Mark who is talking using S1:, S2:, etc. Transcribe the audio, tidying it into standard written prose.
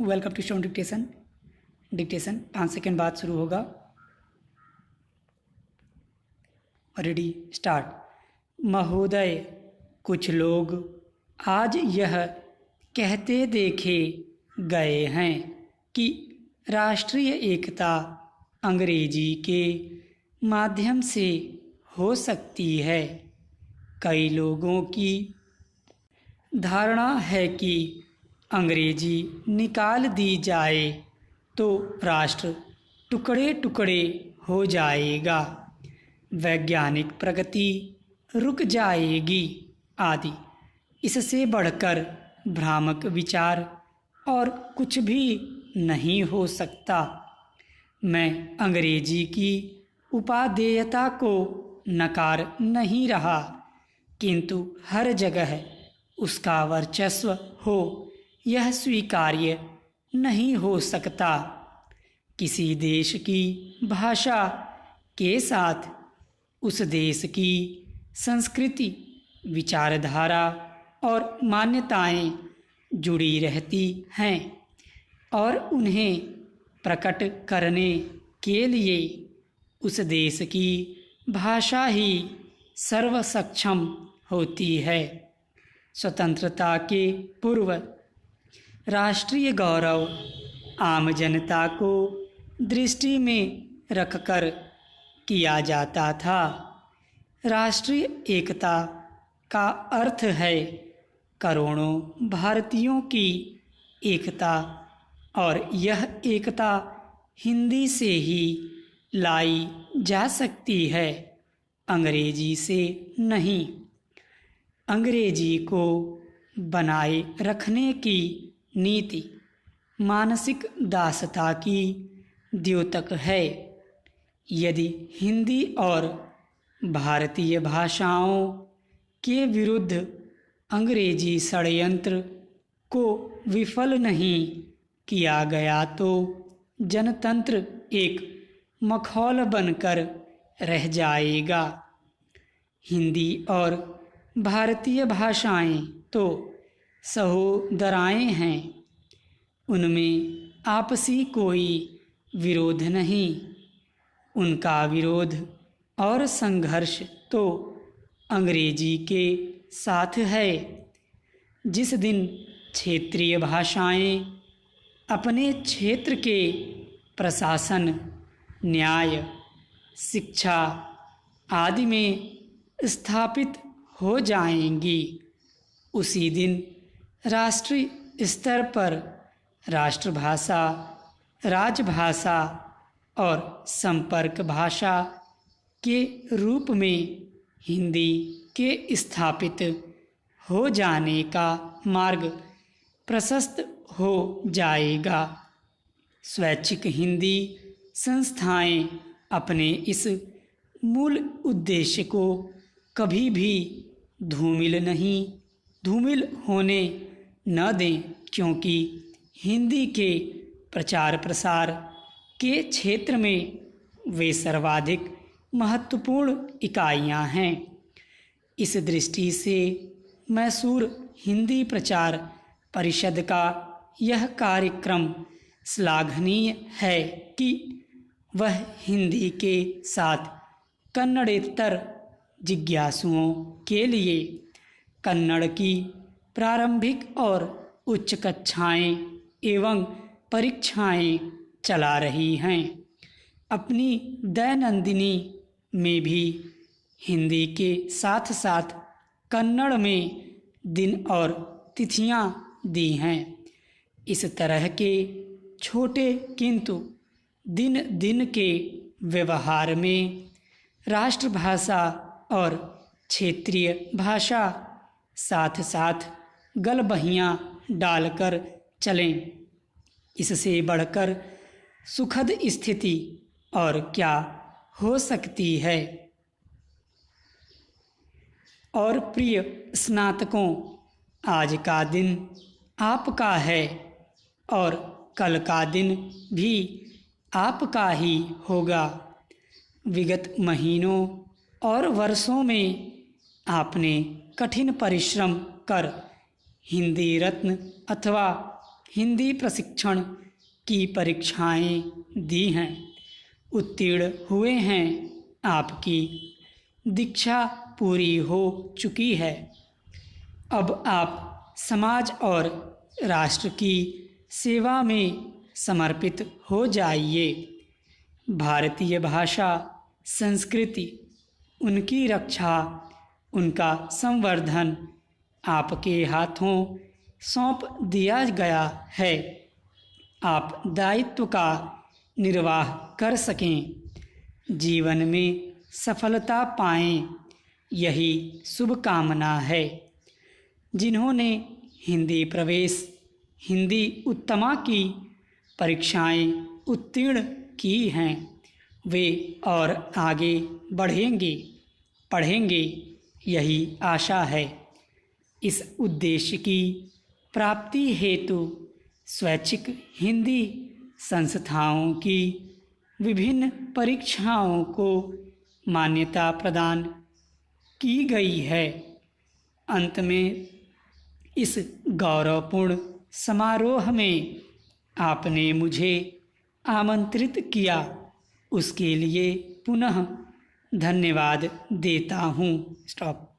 S1: Welcome to stone dictation. Dictation 5 second बाद शुरू होगा। Ready start. महोदय, कुछ लोग आज यह कहते देखे गए हैं कि राष्ट्रीय एकता अंग्रेजी के माध्यम से हो सकती है। कई लोगों की धारणा है कि अंग्रेजी निकाल दी जाए तो राष्ट्र टुकड़े टुकड़े हो जाएगा, वैज्ञानिक प्रगति रुक जाएगी आदि। इससे बढ़कर भ्रामक विचार और कुछ भी नहीं हो सकता। मैं अंग्रेजी की उपादेयता को नकार नहीं रहा, किंतु हर जगह उसका वर्चस्व हो यह स्वीकार्य नहीं हो सकता। किसी देश की भाषा के साथ उस देश की संस्कृति, विचारधारा और मान्यताएं जुड़ी रहती हैं और उन्हें प्रकट करने के लिए उस देश की भाषा ही सर्वसक्षम होती है। स्वतंत्रता के पूर्व राष्ट्रीय गौरव आम जनता को दृष्टि में रखकर किया जाता था। राष्ट्रीय एकता का अर्थ है करोड़ों भारतीयों की एकता, और यह एकता हिंदी से ही लाई जा सकती है, अंग्रेजी से नहीं। अंग्रेजी को बनाए रखने की नीति मानसिक दासता की द्योतक है। यदि हिंदी और भारतीय भाषाओं के विरुद्ध अंग्रेजी षड्यंत्र को विफल नहीं किया गया तो जनतंत्र एक मखौल बनकर रह जाएगा। हिंदी और भारतीय भाषाएं तो सहोदराएं हैं, उनमें आपसी कोई विरोध नहीं। उनका विरोध और संघर्ष तो अंग्रेजी के साथ है। जिस दिन क्षेत्रीय भाषाएं अपने क्षेत्र के प्रशासन, न्याय, शिक्षा आदि में स्थापित हो जाएंगी, उसी दिन राष्ट्रीय स्तर पर राष्ट्रभाषा, राजभाषा और संपर्क भाषा के रूप में हिंदी के स्थापित हो जाने का मार्ग प्रशस्त हो जाएगा। स्वैच्छिक हिंदी संस्थाएं अपने इस मूल उद्देश्य को कभी भी धूमिल होने न दें, क्योंकि हिंदी के प्रचार प्रसार के क्षेत्र में वे सर्वाधिक महत्वपूर्ण इकाइयां हैं। इस दृष्टि से मैसूर हिंदी प्रचार परिषद का यह कार्यक्रम श्लाघनीय है कि वह हिंदी के साथ कन्नड़ेतर जिज्ञासुओं के लिए कन्नड़ की प्रारंभिक और उच्च कक्षाएं एवं परीक्षाएं चला रही हैं। अपनी दैनंदिनी में भी हिंदी के साथ साथ कन्नड़ में दिन और तिथियां दी हैं। इस तरह के छोटे किंतु दिन दिन के व्यवहार में राष्ट्रभाषा और क्षेत्रीय भाषा साथ साथ गलबहियाँ डालकर चलें। इससे बढ़कर सुखद स्थिति और क्या हो सकती है। और प्रिय स्नातकों, आज का दिन आपका है और कल का दिन भी आपका ही होगा। विगत महीनों और वर्षों में आपने कठिन परिश्रम कर हिंदी रत्न अथवा हिंदी प्रशिक्षण की परीक्षाएं दी हैं, उत्तीर्ण हुए हैं। आपकी दीक्षा पूरी हो चुकी है। अब आप समाज और राष्ट्र की सेवा में समर्पित हो जाइए। भारतीय भाषा संस्कृति, उनकी रक्षा, उनका संवर्धन आपके हाथों सौंप दिया गया है। आप दायित्व का निर्वाह कर सकें, जीवन में सफलता पाएं, यही शुभकामना है। जिन्होंने हिंदी प्रवेश, हिंदी उत्तमा की परीक्षाएं उत्तीर्ण की हैं, वे और आगे बढ़ेंगे, पढ़ेंगे, यही आशा है। इस उद्देश्य की प्राप्ति हेतु स्वैच्छिक हिंदी संस्थाओं की विभिन्न परीक्षाओं को मान्यता प्रदान की गई है। अंत में इस गौरवपूर्ण समारोह में आपने मुझे आमंत्रित किया, उसके लिए पुनः धन्यवाद देता हूँ। स्टॉप।